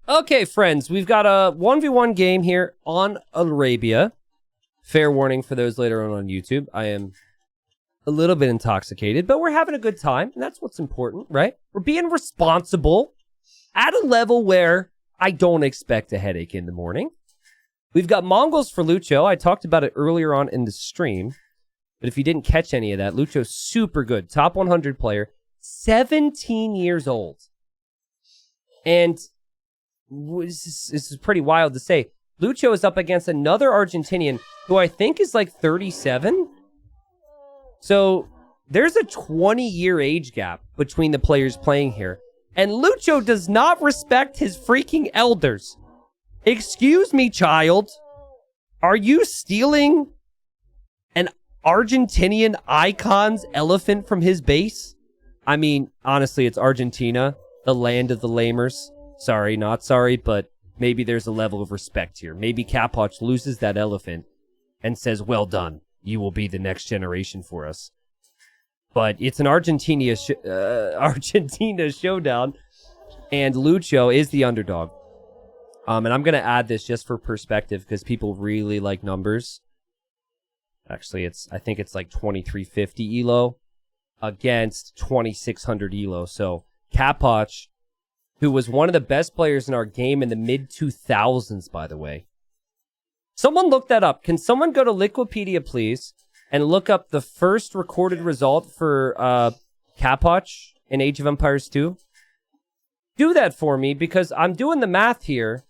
Okay, friends, we've got a 1v1 game here on Arabia. Fair warning for those later on YouTube. I am a little bit intoxicated, but we're having a good time, and that's what's important, right? We're being responsible at a level where I don't expect a headache in the morning. We've got Mongols for Lucho. I talked about it earlier on in the stream, but if you didn't catch any of that, Lucho's super good. Top 100 player, 17 years old. And this is pretty wild to say. Lucho is up against another Argentinian who I think is like 37. So there's a 20-year age gap between the players playing here. And Lucho does not respect his freaking elders. Excuse me, child. Are you stealing an Argentinian icon's elephant from his base? I mean, honestly, it's Argentina, the land of the lamers. Sorry, not sorry, but maybe there's a level of respect here. Maybe Capoch loses that elephant and says, well done. You will be the next generation for us. But it's an Argentina showdown, and Lucho is the underdog. And I'm going to add this just for perspective because people really like numbers. Actually, I think it's like 2350 ELO against 2600 ELO. So Capoch, who was one of the best players in our game in the mid-2000s, by the way. Someone look that up. Can someone go to Liquipedia, please, and look up the first recorded result for Capoch in Age of Empires 2? Do that for me, because I'm doing the math here.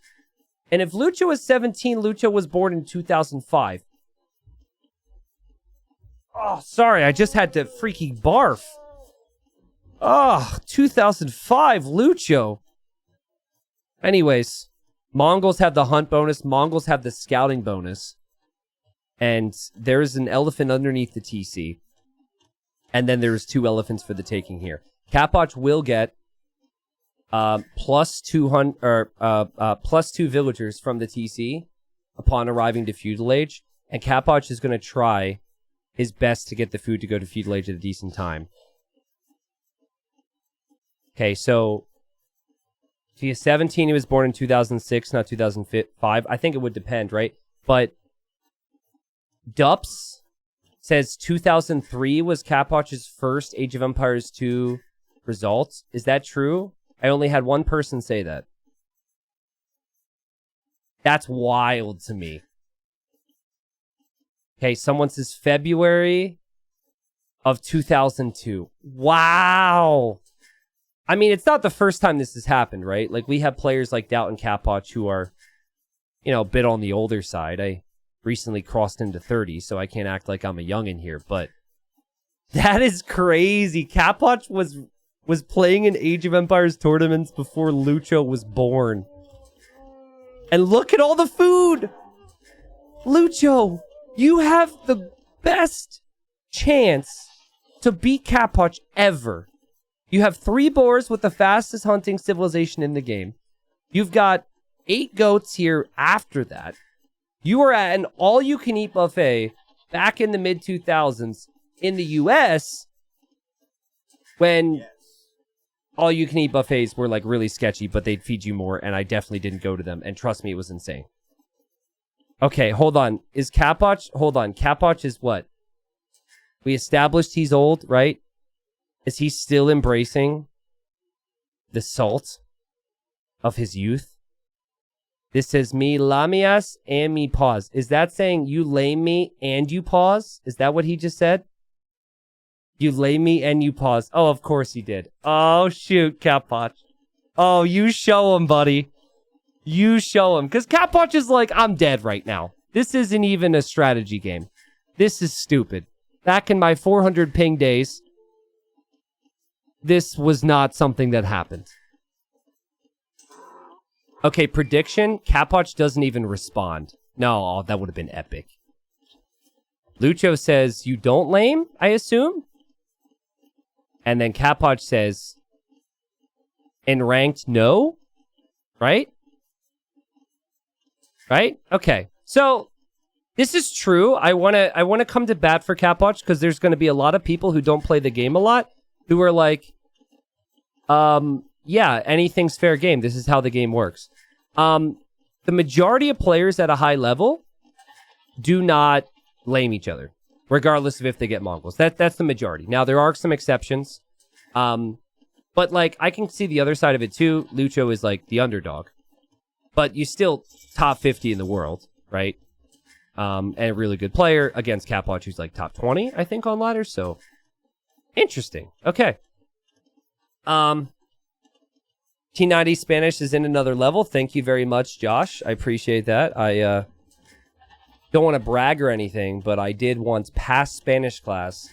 And if Lucho is 17, Lucho was born in 2005. Oh, sorry, I just had to freaking barf. Oh, 2005, Lucho. Anyways, Mongols have the hunt bonus. Mongols have the scouting bonus. And there's an elephant underneath the TC. And then there's 2 elephants for the taking here. Capoch will get plus 2 villagers from the TC upon arriving to feudal age. And Capoch is going to try his best to get the food to go to feudal age at a decent time. Okay, so if he is 17, he was born in 2006, not 2005. I think it would depend, right? But Dups says 2003 was Capoch's first Age of Empires 2 results. Is that true? I only had one person say that. That's wild to me. Okay, someone says February of 2002. Wow. I mean, it's not the first time this has happened, right? Like, we have players like Doubt and Capoch who are, you know, a bit on the older side. I recently crossed into 30, so I can't act like I'm a youngin' here, but that is crazy. Capoch was playing in Age of Empires tournaments before Lucho was born. And look at all the food! Lucho, you have the best chance to beat Capoch ever. You have 3 boars with the fastest hunting civilization in the game. You've got 8 goats here after that. You are at an all-you-can-eat buffet back in the mid-2000s in the U.S. when all-you-can-eat buffets were, like, really sketchy, but they'd feed you more, and I definitely didn't go to them. And trust me, it was insane. Okay, hold on. Is Capoch... Hold on. Capoch is what? We established he's old, right? Is he still embracing the salt of his youth? This says, me lamias and me pause. Is that saying you lame me and you pause? Is that what he just said? You lame me and you pause. Oh, of course he did. Oh, shoot, Capoch. Oh, you show him, buddy. You show him. Because Capoch is like, I'm dead right now. This isn't even a strategy game. This is stupid. Back in my 400 ping days, this was not something that happened. Okay, prediction. Capoch doesn't even respond. No, that would have been epic. Lucho says, you don't lame, I assume? And then Capoch says, in ranked, no? Right? Right? Okay. So, this is true. I want to come to bat for Capoch because there's going to be a lot of people who don't play the game a lot who are like, yeah, anything's fair game. This is how the game works. The majority of players at a high level do not lame each other, regardless of if they get Mongols. That's the majority. Now, there are some exceptions. But, like, I can see the other side of it, too. Lucho is, like, the underdog. But you still top 50 in the world, right? And a really good player against Capoch, who's, like, top 20, I think, on ladders. So, interesting. Okay. T90 Spanish is in another level. Thank you very much, Josh. I appreciate that. I don't want to brag or anything, but I did once pass Spanish class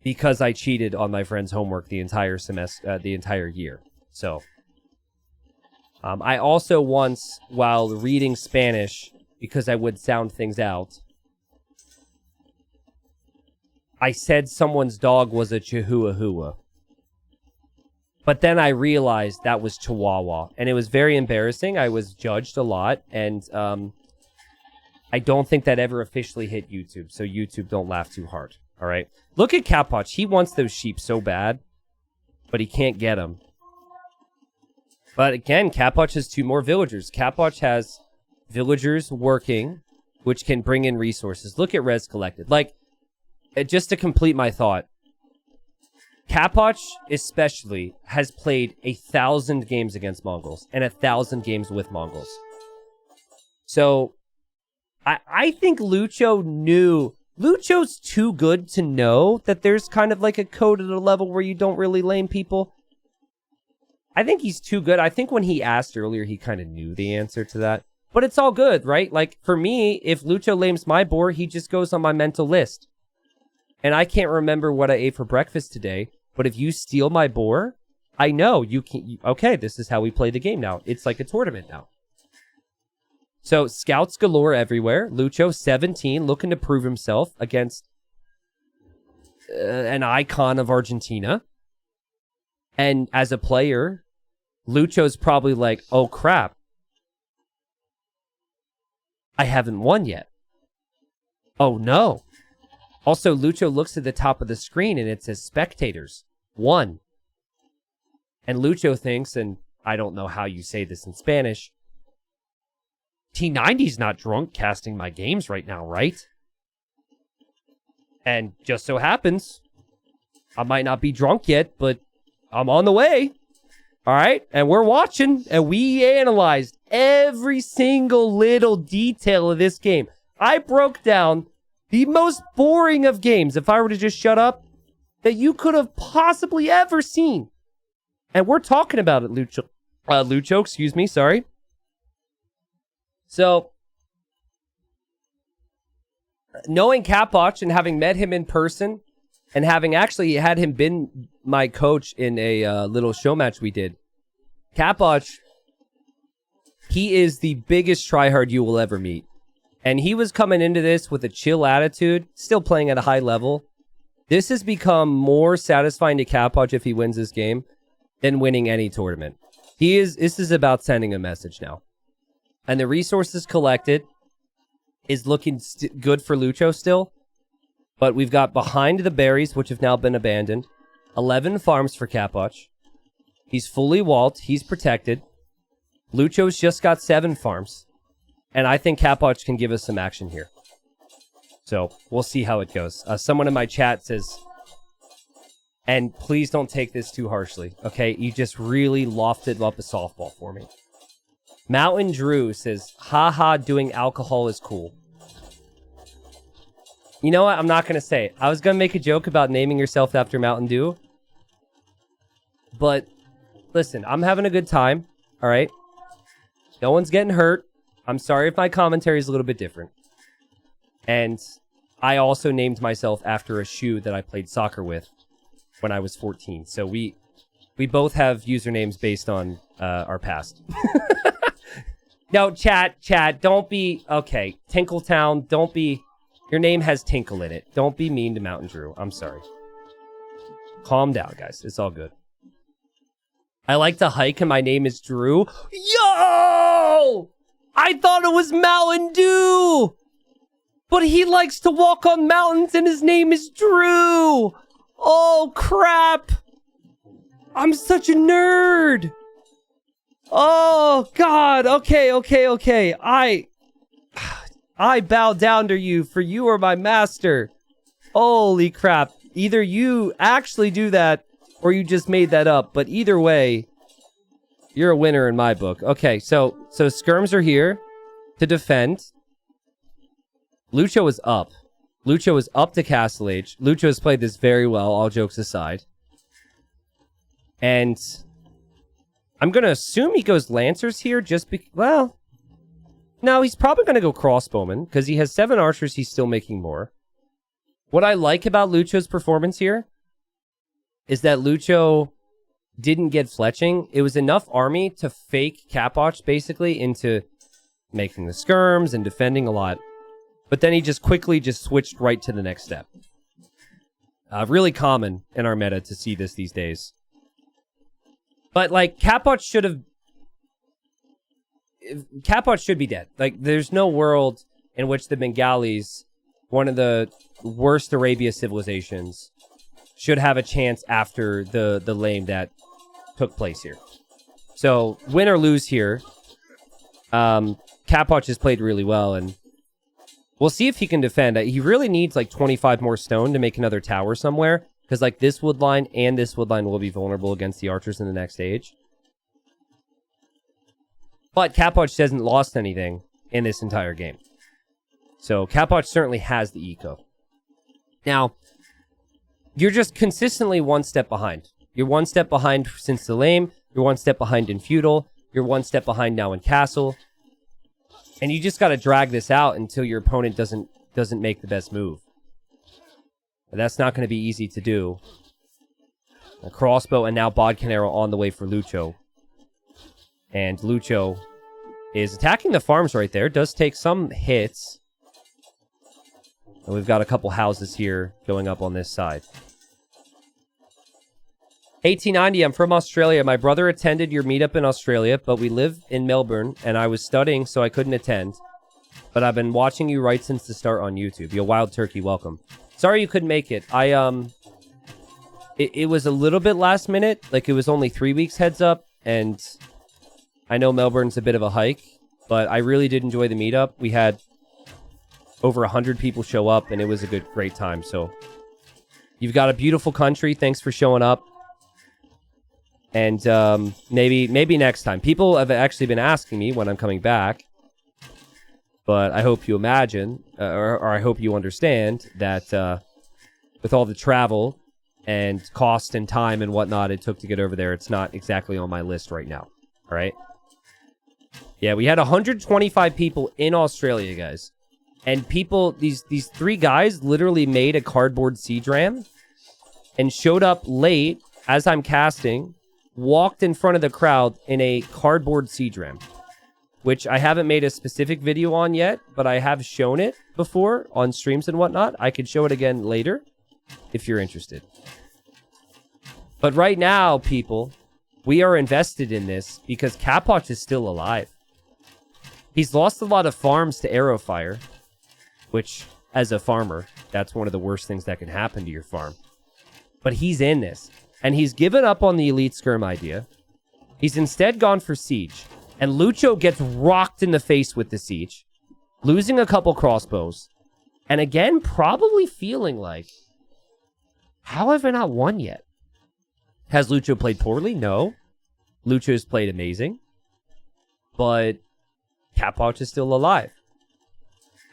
because I cheated on my friend's homework the entire semester, the entire year. So, I also once, while reading Spanish, because I would sound things out, I said someone's dog was a Chihuahua. But then I realized that was Chihuahua, and it was very embarrassing. I was judged a lot, and I don't think that ever officially hit YouTube, so YouTube, don't laugh too hard, all right? Look at Capoch. He wants those sheep so bad, but he can't get them. But again, Capoch has 2 more villagers. Capoch has villagers working, which can bring in resources. Look at res collected. Like, just to complete my thought, Capoch especially has played 1,000 games against Mongols and 1,000 games with Mongols. So I think Lucho knew. Lucho's too good to know that there's kind of like a code at a level where you don't really lame people. I think he's too good. I think when he asked earlier, he kind of knew the answer to that. But it's all good, right? Like, for me, if Lucho lames my boar, he just goes on my mental list. And I can't remember what I ate for breakfast today, but if you steal my boar, I know you can. Okay, this is how we play the game now. It's like a tournament now. So, scouts galore everywhere. Lucho, 17, looking to prove himself against an icon of Argentina. And as a player, Lucho's probably like, oh crap, I haven't won yet. Oh no. Also, Lucho looks at the top of the screen and it says spectators, 1. And Lucho thinks, and I don't know how you say this in Spanish, T90's not drunk casting my games right now, right? And just so happens, I might not be drunk yet, but I'm on the way. All right? And we're watching, and we analyzed every single little detail of this game. I broke down the most boring of games, if I were to just shut up, that you could have possibly ever seen. And we're talking about it, Lucho. Lucho, excuse me, sorry. So, knowing Capoch and having met him in person, and having actually had him been my coach in a little show match we did, Capoch, he is the biggest tryhard you will ever meet. And he was coming into this with a chill attitude, still playing at a high level. This has become more satisfying to Capoch if he wins this game than winning any tournament. This is about sending a message now. And the resources collected is looking good for Lucho still. But we've got behind the berries, which have now been abandoned, 11 farms for Capoch. He's fully walled. He's protected. Lucho's just got 7 farms. And I think Capoch can give us some action here. So, we'll see how it goes. Someone in my chat says, and please don't take this too harshly, okay? You just really lofted up a softball for me. Mountain Drew says, haha, doing alcohol is cool. You know what? I'm not going to say it. I was going to make a joke about naming yourself after Mountain Dew. But, listen, I'm having a good time, all right? No one's getting hurt. I'm sorry if my commentary is a little bit different. And I also named myself after a shoe that I played soccer with when I was 14. So we both have usernames based on our past. No, chat, don't be... Okay, Tinkletown, don't be... Your name has Tinkle in it. Don't be mean to Mountain Drew. I'm sorry. Calm down, guys. It's all good. I like to hike and my name is Drew. Yo! I thought it was Mountain Dew! But he likes to walk on mountains and his name is Drew! Oh, crap! I'm such a nerd! Oh, God. Okay. I bow down to you, for you are my master. Holy crap. Either you actually do that, or you just made that up. But either way, you're a winner in my book. Okay, so skirms are here to defend. Lucho is up. Lucho is up to Castle Age. Lucho has played this very well, all jokes aside. And I'm going to assume he goes Lancers here just well, no, he's probably going to go Crossbowman because he has 7 archers. He's still making more. What I like about Lucho's performance here is that Lucho didn't get fletching. It was enough army to fake Capoch basically into making the skirms and defending a lot. But then he just quickly switched right to the next step. Really common in our meta to see this these days. But, like, Capoch should be dead. Like, there's no world in which the Bengalis, one of the worst Arabia civilizations, should have a chance after the lame that took place here. So, win or lose here, Capoch has played really well, and we'll see if he can defend. He really needs, like, 25 more stone to make another tower somewhere. Because, like, this wood line and this wood line will be vulnerable against the archers in the next stage. But Capoch hasn't lost anything in this entire game. So, Capoch certainly has the eco. Now, you're just consistently one step behind. You're one step behind since the lame. You're one step behind in feudal. You're one step behind now in castle. And you just got to drag this out until your opponent doesn't make the best move. But that's not going to be easy to do. A crossbow and now bodkin arrow on the way for Lucho. And Lucho is attacking the farms right there. Does take some hits. And we've got a couple houses here going up on this side. 1890, I'm from Australia. My brother attended your meetup in Australia, but we live in Melbourne, and I was studying, so I couldn't attend. But I've been watching you right since the start on YouTube. Yo, Wild Turkey, welcome. Sorry you couldn't make it. It was a little bit last minute. Like, it was only 3 weeks heads up, and I know Melbourne's a bit of a hike, but I really did enjoy the meetup. We had over 100 people show up, and it was a great time. So, you've got a beautiful country. Thanks for showing up. And maybe next time. People have actually been asking me when I'm coming back. But I hope you imagine, or I hope you understand, that with all the travel and cost and time and whatnot it took to get over there, it's not exactly on my list right now. All right? Yeah, we had 125 people in Australia, guys. And people, these 3 guys literally made a cardboard siege ram and showed up late as I'm casting, walked in front of the crowd in a cardboard siege ram. Which I haven't made a specific video on yet, but I have shown it before on streams and whatnot. I could show it again later, if you're interested. But right now, people, we are invested in this because Capoch is still alive. He's lost a lot of farms to arrow fire, which, as a farmer, that's one of the worst things that can happen to your farm. But he's in this, and he's given up on the elite skirm idea. He's instead gone for siege. And Lucho gets rocked in the face with the siege, losing a couple crossbows. And again, probably feeling like, how have I not won yet? Has Lucho played poorly? No. Lucho's played amazing. But Capoch is still alive.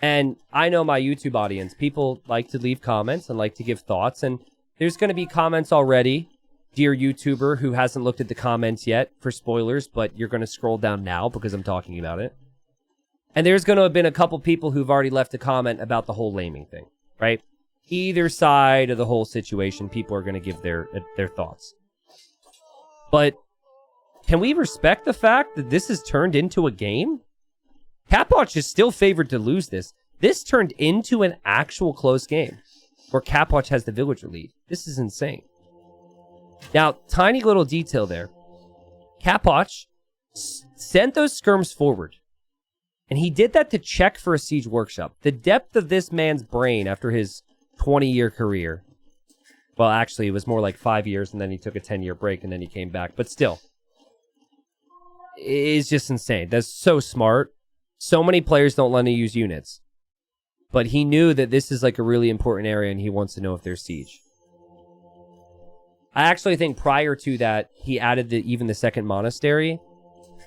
And I know my YouTube audience, people like to leave comments and like to give thoughts. And there's going to be comments already. Dear YouTuber who hasn't looked at the comments yet for spoilers, but you're going to scroll down now because I'm talking about it. And there's going to have been a couple people who've already left a comment about the whole laming thing, right? Either side of the whole situation, people are going to give their thoughts. But can we respect the fact that this has turned into a game? Capoch is still favored to lose this. This turned into an actual close game where Capoch has the villager lead. This is insane. Now, tiny little detail there. Capoch sent those skirms forward. And he did that to check for a siege workshop. The depth of this man's brain after his 20-year career. Well, actually, it was more like 5 years, and then he took a 10-year break, and then he came back. But still. is just insane. That's so smart. So many players don't let him use units. But he knew that this is like a really important area and he wants to know if there's siege. I actually think prior to that, he added even the second monastery,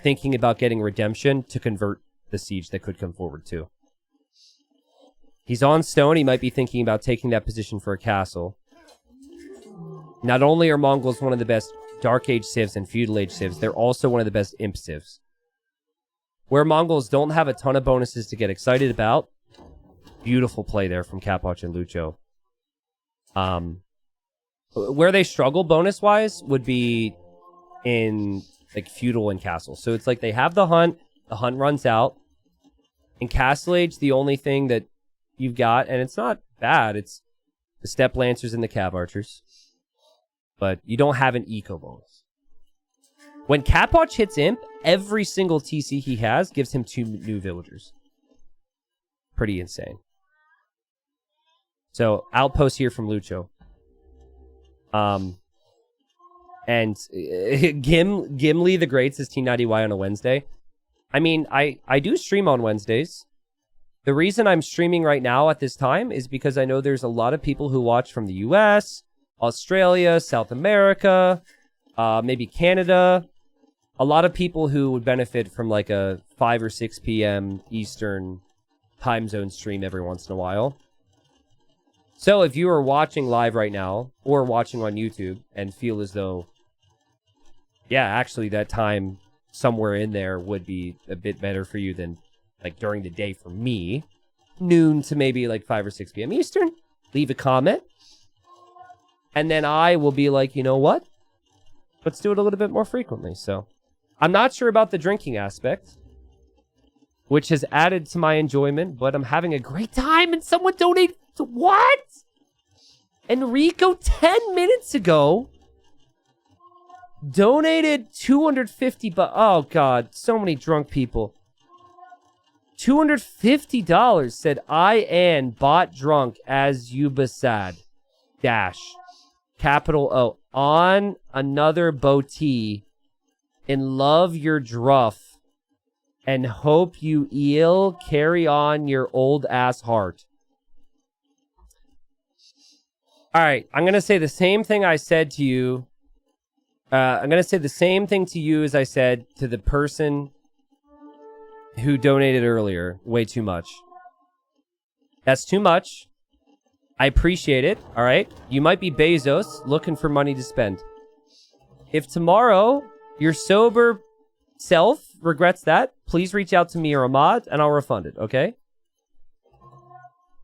thinking about getting redemption to convert the siege that could come forward too. He's on stone. He might be thinking about taking that position for a castle. Not only are Mongols one of the best Dark Age civs and Feudal Age civs, they're also one of the best Imp civs. Where Mongols don't have a ton of bonuses to get excited about, beautiful play there from Capoch and Lucho. Where they struggle bonus-wise would be in like Feudal and Castle. So it's like they have the hunt runs out. In Castle Age, the only thing that you've got, and it's not bad, it's the Steppe Lancers and the Cav Archers. But you don't have an eco bonus. When Capoch hits Imp, every single TC he has gives him 2 new villagers. Pretty insane. So, outpost here from Lucho. And Gimli the Great says T90Y on a Wednesday. I mean, I do stream on Wednesdays. The reason I'm streaming right now at this time is because I know there's a lot of people who watch from the US, Australia, South America, maybe Canada. A lot of people who would benefit from like a 5 or 6 p.m. Eastern time zone stream every once in a while. So if you are watching live right now or watching on YouTube and feel as though, yeah, actually that time somewhere in there would be a bit better for you than like during the day for me, noon to maybe like 5 or 6 p.m. Eastern, leave a comment. And then I will be like, you know what? Let's do it a little bit more frequently. So I'm not sure about the drinking aspect, which has added to my enjoyment, but I'm having a great time and someone donated. What? Enrico 10 minutes ago donated 250 bucks. Oh God, so many drunk people. $250 said I bought drunk as Ubasad dash capital O on another boatee in love your druff and hope you eel carry on your old ass heart. All right, I'm going to say the same thing I said to you. I'm going to say the same thing to you as I said to the person who donated earlier. Way too much. That's too much. I appreciate it, all right? You might be Bezos looking for money to spend. If tomorrow your sober self regrets that, please reach out to me or Ahmad and I'll refund it, okay?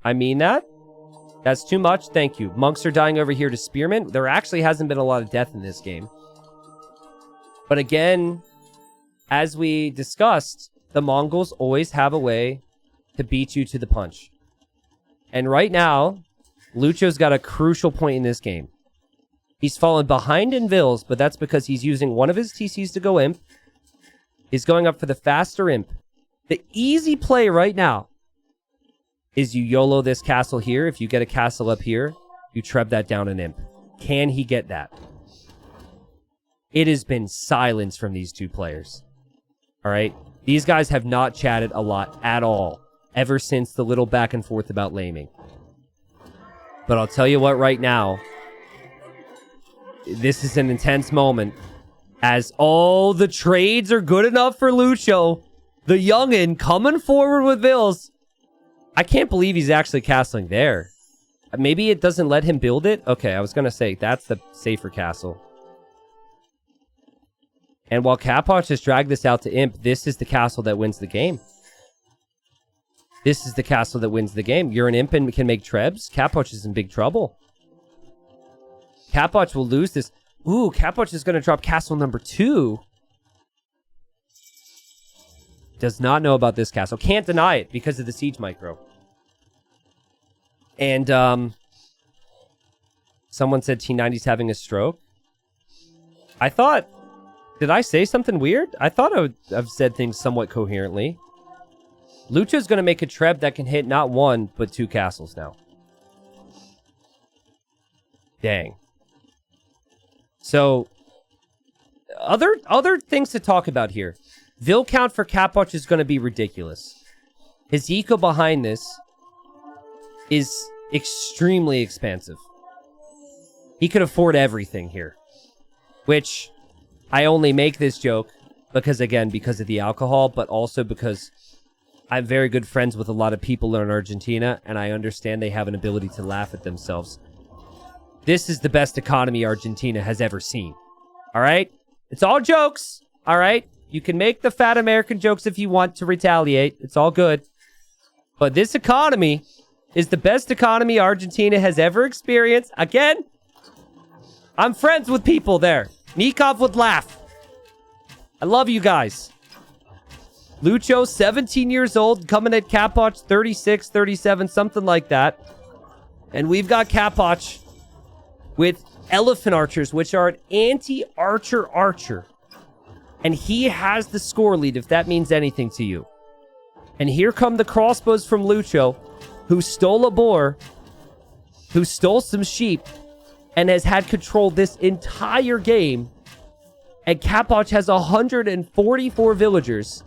I mean that. That's too much. Thank you. Monks are dying over here to spearmen. There actually hasn't been a lot of death in this game. But again, as we discussed, the Mongols always have a way to beat you to the punch. And right now, Lucho's got a crucial point in this game. He's fallen behind in Vills, but that's because he's using one of his TCs to go Imp. He's going up for the faster Imp. The easy play right now is you YOLO this castle here. If you get a castle up here, you treb that down an Imp. Can he get that? It has been silence from these two players. All right? These guys have not chatted a lot at all ever since the little back and forth about laming. But I'll tell you what right now, this is an intense moment as all the trades are good enough for Lucho. The youngin coming forward with Vills. I can't believe he's actually castling there. Maybe it doesn't let him build it? Okay, I was going to say, that's the safer castle. And while Capoch has dragged this out to Imp, this is the castle that wins the game. This is the castle that wins the game. You're an Imp and can make trebs. Capoch is in big trouble. Capoch will lose this. Ooh, Capoch is going to drop castle number 2. Does not know about this castle. Can't deny it because of the siege micro. And someone said T90's having a stroke. I thought... Did I say something weird? I thought I would have said things somewhat coherently. Lucho's going to make a treb that can hit not 1, but 2 castles now. Dang. So, other things to talk about here. Vil count for Capoch is going to be ridiculous. His eco behind this is extremely expansive. He could afford everything here. Which, I only make this joke because, again, because of the alcohol, but also because I'm very good friends with a lot of people in Argentina, and I understand they have an ability to laugh at themselves. This is the best economy Argentina has ever seen. All right? It's all jokes. All right? You can make the fat American jokes if you want to retaliate. It's all good. But this economy is the best economy Argentina has ever experienced. Again, I'm friends with people there. Nikov would laugh. I love you guys. Lucho, 17 years old, coming at Capoch, 36, 37, something like that. And we've got Capoch with elephant archers, which are an anti-archer archer. And he has the score lead, if that means anything to you. And here come the crossbows from Lucho, who stole a boar, who stole some sheep, and has had control this entire game. And Capoch has 144 villagers,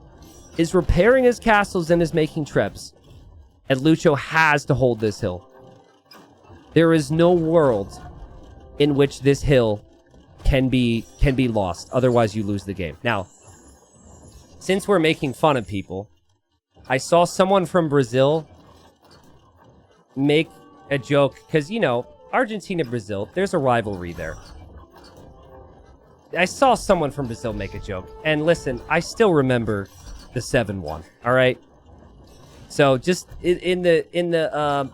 is repairing his castles and is making trebs. And Lucho has to hold this hill. There is no world in which this hill can be lost. Otherwise, you lose the game. Now, since we're making fun of people, I saw someone from Brazil make a joke, because, you know, Argentina, Brazil, there's a rivalry there. I saw someone from Brazil make a joke, and listen, I still remember the 7-1, all right? So just in the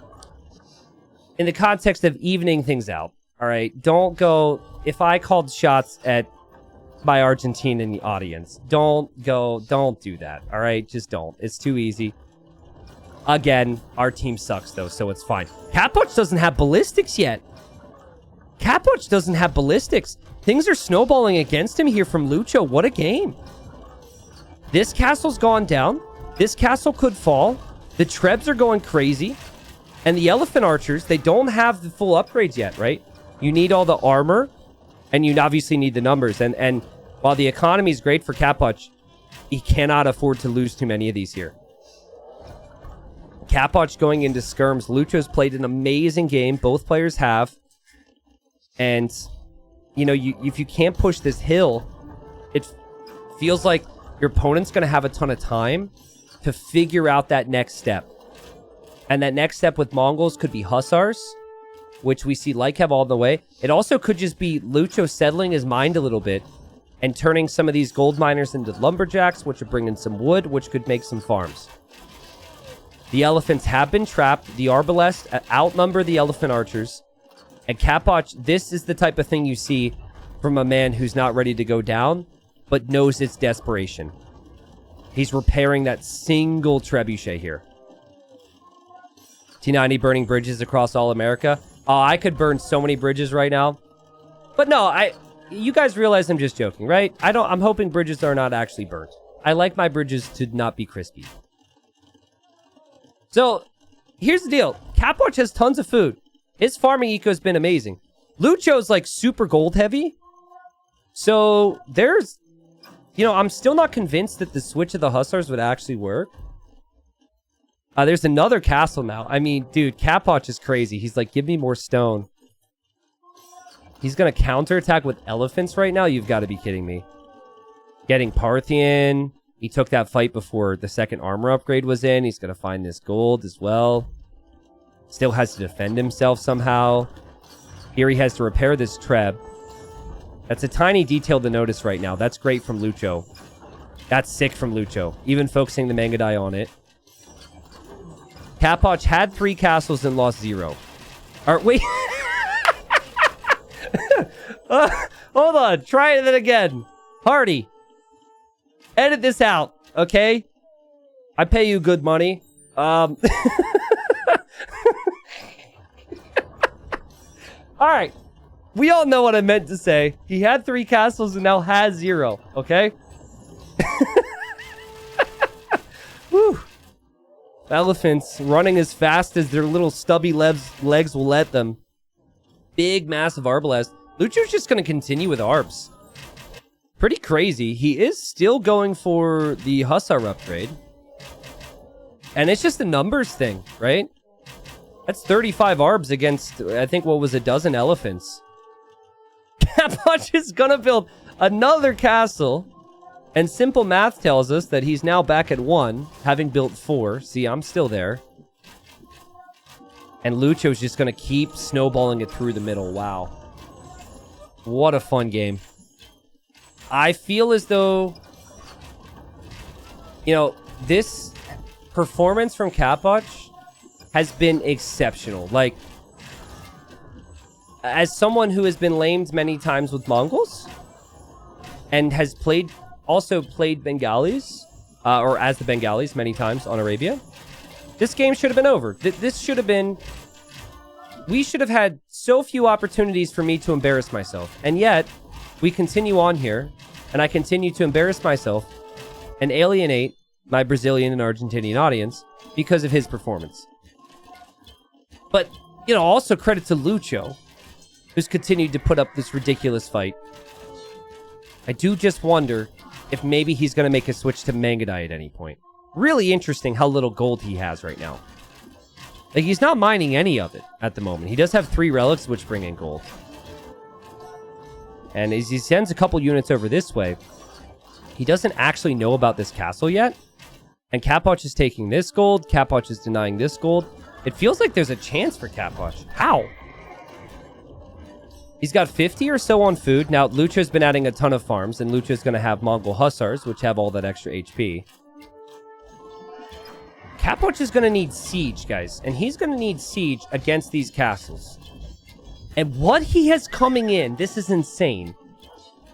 context of evening things out, all right? Don't go, if I called shots at my Argentinian audience, don't do that, all right? Just don't. It's too easy. Again, our team sucks, though, so it's fine. Capoch doesn't have ballistics yet. Capoch doesn't have ballistics. Things are snowballing against him here from Lucho. What a game. This castle's gone down. This castle could fall. The Trebs are going crazy. And the Elephant Archers, they don't have the full upgrades yet, right? You need all the armor, and you obviously need the numbers. And while the economy is great for Capoch, he cannot afford to lose too many of these here. Capoch going into skirms. Lucho's played an amazing game. Both players have. And, you know, if you can't push this hill, it feels like your opponent's going to have a ton of time to figure out that next step. And that next step with Mongols could be Hussars, which we see Lykev all the way. It also could just be Lucho settling his mind a little bit and turning some of these gold miners into lumberjacks, which are bringing some wood, which could make some farms. The elephants have been trapped. The Arbalest outnumber the elephant archers. And Capoch, this is the type of thing you see from a man who's not ready to go down, but knows it's desperation. He's repairing that single trebuchet here. T90 burning bridges across all America. Oh, I could burn so many bridges right now. But no, you guys realize I'm just joking, right? I'm hoping bridges are not actually burnt. I like my bridges to not be crispy. So, here's the deal. Capoch has tons of food. His farming eco has been amazing. Lucho's like super gold heavy. So, there's... You know, I'm still not convinced that the switch of the Hussars would actually work. There's another castle now. I mean, dude, Capoch is crazy. He's like, give me more stone. He's going to counterattack with elephants right now? You've got to be kidding me. Getting Parthian. He took that fight before the second armor upgrade was in. He's going to find this gold as well. Still has to defend himself somehow. Here he has to repair this Treb. That's a tiny detail to notice right now. That's great from Lucho. That's sick from Lucho. Even focusing the Mangadai on it. Capoch had 3 castles and lost 0. Wait. Hold on. Try it again. Hardy. Edit this out, okay? I pay you good money. All right. We all know what I meant to say. He had 3 castles and now has 0, okay? Whew. Elephants running as fast as their little stubby legs will let them. Big, massive Arbalest. Lucho's just going to continue with Arbs. Pretty crazy. He is still going for the Hussar upgrade. And it's just a numbers thing, right? That's 35 arbs against, I think, what was a dozen elephants. Capoch is gonna build another castle. And simple math tells us that he's now back at 1, having built 4. See, I'm still there. And Lucho's just gonna keep snowballing it through the middle. Wow. What a fun game. I feel as though, you know, this performance from Capoch has been exceptional. Like, as someone who has been lamed many times with Mongols and has also played Bengalis, or as the Bengalis many times on Arabia, this game should have been over. This should have been... We should have had so few opportunities for me to embarrass myself. And yet, we continue on here, and I continue to embarrass myself and alienate my Brazilian and Argentinian audience because of his performance. But, you know, also credit to Lucho, who's continued to put up this ridiculous fight. I do just wonder if maybe he's going to make a switch to Mangadai at any point. Really interesting how little gold he has right now. Like, he's not mining any of it at the moment. He does have 3 relics, which bring in gold. And as he sends a couple units over this way, he doesn't actually know about this castle yet. And Capoch is taking this gold. Capoch is denying this gold. It feels like there's a chance for Capoch. How? He's got 50 or so on food. Now, Lucho's been adding a ton of farms, and Lucho's going to have Mongol Hussars, which have all that extra HP. Capoch is going to need siege, guys. And he's going to need siege against these castles. And what he has coming in, this is insane,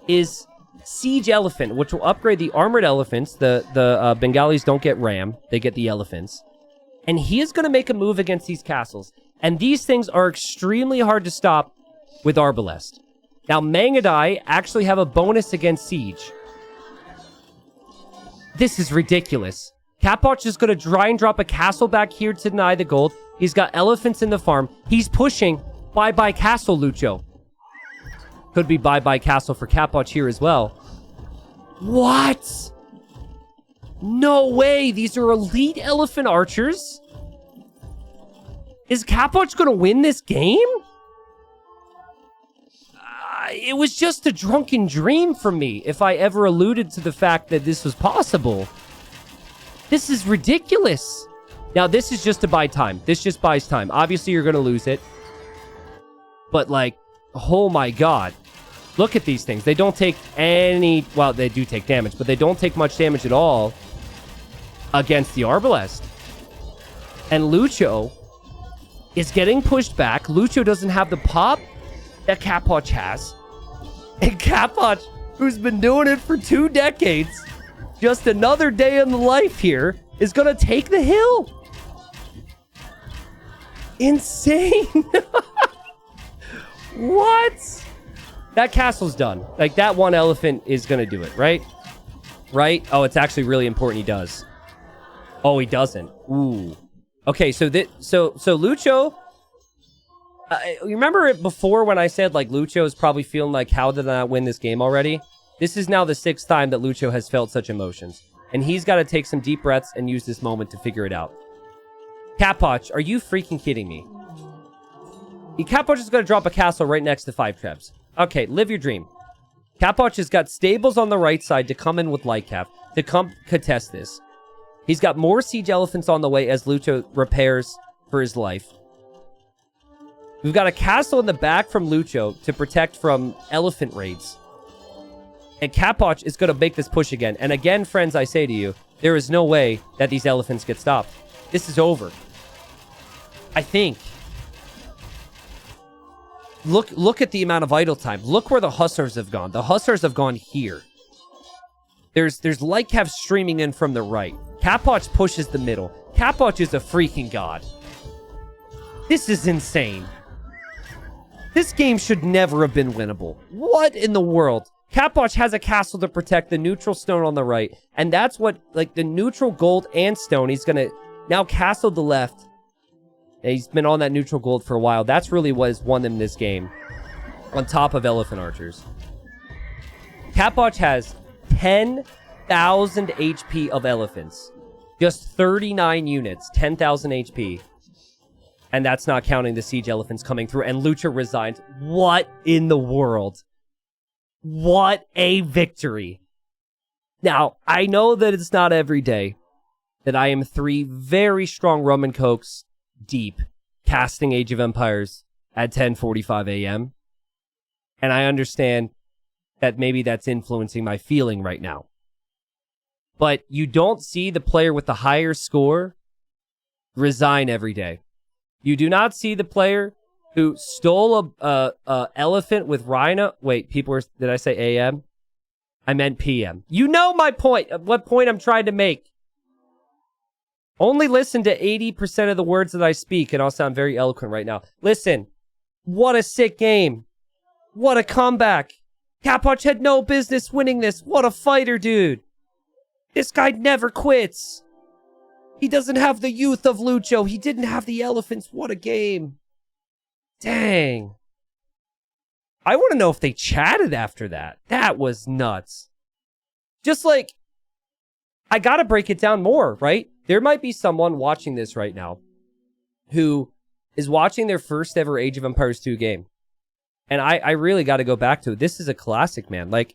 is Siege Elephant, which will upgrade the armored elephants. The Bengalis don't get ram. They get the elephants. And he is going to make a move against these castles. And these things are extremely hard to stop with Arbalest. Now, Mangadai actually have a bonus against siege. This is ridiculous. Capoch is going to try and drop a castle back here to deny the gold. He's got elephants in the farm. He's pushing bye-bye castle, Lucho. Could be bye-bye castle for Capoch here as well. What? No way. These are elite elephant archers? Is Capoch going to win this game? It was just a drunken dream for me if I ever alluded to the fact that this was possible. This is ridiculous. Now, this is just to buy time. This just buys time. Obviously, you're going to lose it. But, like, oh my god. Look at these things. They don't take any... Well, they do take damage, but they don't take much damage at all against the Arbalest. And Lucho is getting pushed back. Lucho doesn't have the pop that Capoch has. And Capoch, who's been doing it for 2 decades, just another day in the life here, is going to take the hill. Insane. What? That castle's done. Like, that one elephant is going to do it, right? Right? Oh, it's actually really important he does. Oh, he doesn't. Ooh. Okay, so Lucho... you remember it before when I said, like, Lucho is probably feeling like, how did I not win this game already? This is now the 6th time that Lucho has felt such emotions. And he's got to take some deep breaths and use this moment to figure it out. Capoch, are you freaking kidding me? Capoch is going to drop a castle right next to 5 trebs. Okay, live your dream. Capoch has got stables on the right side to come in with Lightcap, to come contest this. He's got more siege elephants on the way as Lucho repairs for his life. We've got a castle in the back from Lucho to protect from elephant raids. And Capoch is going to make this push again. And again, friends, I say to you, there is no way that these elephants get stopped. This is over. I think. Look at the amount of idle time. Look where the Hussars have gone. The Hussars have gone here. There's Lightcav streaming in from the right. Capoch pushes the middle. Capoch is a freaking god. This is insane. This game should never have been winnable. What in the world? Capoch has a castle to protect the neutral stone on the right. And that's what, like, the neutral gold and stone, he's going to now castle the left. He's been on that neutral gold for a while. That's really what has won them this game. On top of elephant archers. Capoch has 10,000 HP of elephants. Just 39 units, 10,000 HP. And that's not counting the siege elephants coming through. And Lucha resigns. What in the world? What a victory. Now, I know that it's not every day that I am 3 very strong rum and cokes deep, casting Age of Empires at 10:45 a.m. And I understand that maybe that's influencing my feeling right now. But you don't see the player with the higher score resign every day. You do not see the player who stole a elephant with rhino. Wait, did I say AM? I meant PM. You know my point, what point I'm trying to make. Only listen to 80% of the words that I speak, and I'll sound very eloquent right now. Listen, what a sick game. What a comeback. Capoch had no business winning this. What a fighter, dude. This guy never quits. He doesn't have the youth of Lucho. He didn't have the elephants. What a game. Dang. I want to know if they chatted after that. That was nuts. Just like, I got to break it down more, right? There might be someone watching this right now who is watching their first ever Age of Empires 2 game. And I really got to go back to it. This is a classic, man. Like,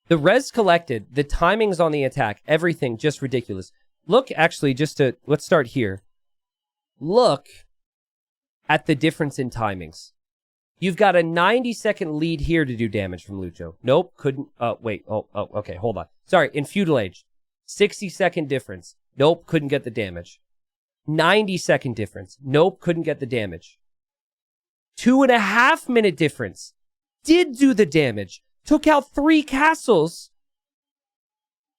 the res collected, the timings on the attack, everything just ridiculous. Look, actually, let's start here. Look at the difference in timings. You've got a 90-second lead here to do damage from Lucho. Nope, couldn't. Wait. Oh, okay, hold on. Sorry, in Feudal Age, 60-second difference. Nope, couldn't get the damage. 90-second difference. Nope, couldn't get the damage. 2.5-minute difference. Did do the damage. Took out 3 castles.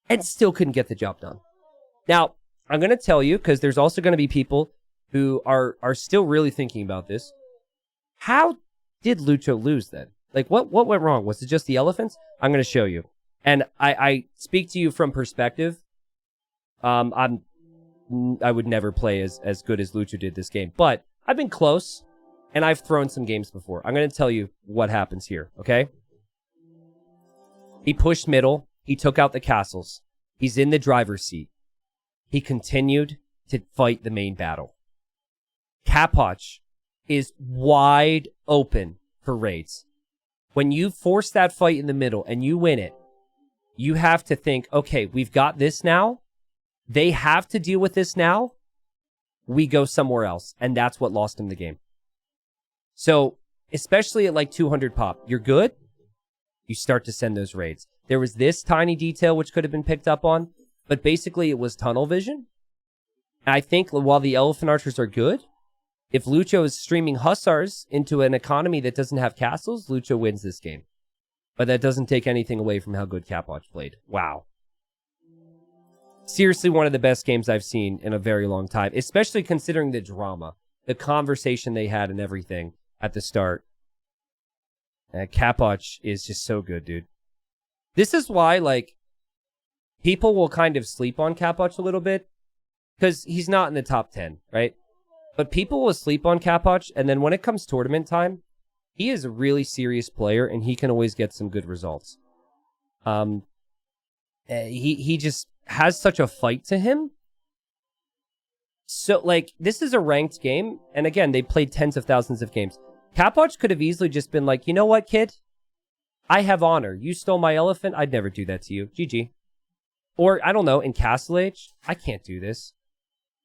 And still couldn't get the job done. Now, I'm going to tell you, because there's also going to be people who are still really thinking about this. How did Lucho lose then? Like, what went wrong? Was it just the elephants? I'm going to show you. And I speak to you from perspective. I would never play as good as Lucho did this game. But I've been close, and I've thrown some games before. I'm going to tell you what happens here, okay? He pushed middle. He took out the castles. He's in the driver's seat. He continued to fight the main battle. Capoch is wide open for raids. When you force that fight in the middle and you win it, you have to think, okay, we've got this now. They have to deal with this now. We go somewhere else. And that's what lost him the game. So, especially at like 200 pop, you're good. You start to send those raids. There was this tiny detail which could have been picked up on, but basically it was tunnel vision. And I think while the elephant archers are good, if Lucho is streaming hussars into an economy that doesn't have castles, Lucho wins this game. But that doesn't take anything away from how good Capoch played. Wow. Seriously, one of the best games I've seen in a very long time, especially considering the drama, the conversation they had and everything at the start. Capoch is just so good, dude. This is why, like, people will kind of sleep on Capoch a little bit, because he's not in the top 10, right? But people will sleep on Capoch, and then when it comes tournament time, he is a really serious player, and he can always get some good results. He just has such a fight to him. So, like, this is a ranked game, and again, they played tens of thousands of games. Capoch could have easily just been like, you know what, kid? I have honor. You stole my elephant. I'd never do that to you. GG. Or, I don't know, in Castle Age, I can't do this.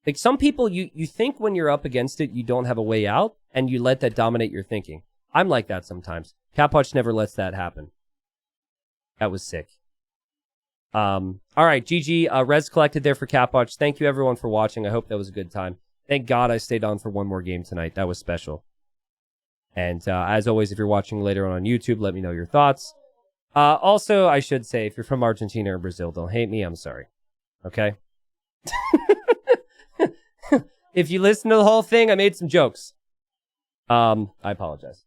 Like, some people, you think when you're up against it, you don't have a way out, and you let that dominate your thinking. I'm like that sometimes. Capoch never lets that happen. That was sick. All right, GG. Res collected there for Capoch. Thank you, everyone, for watching. I hope that was a good time. Thank God I stayed on for one more game tonight. That was special. And as always, if you're watching later on YouTube, let me know your thoughts. Also, I should say, if you're from Argentina or Brazil, don't hate me. I'm sorry. Okay? If you listen to the whole thing, I made some jokes. I apologize.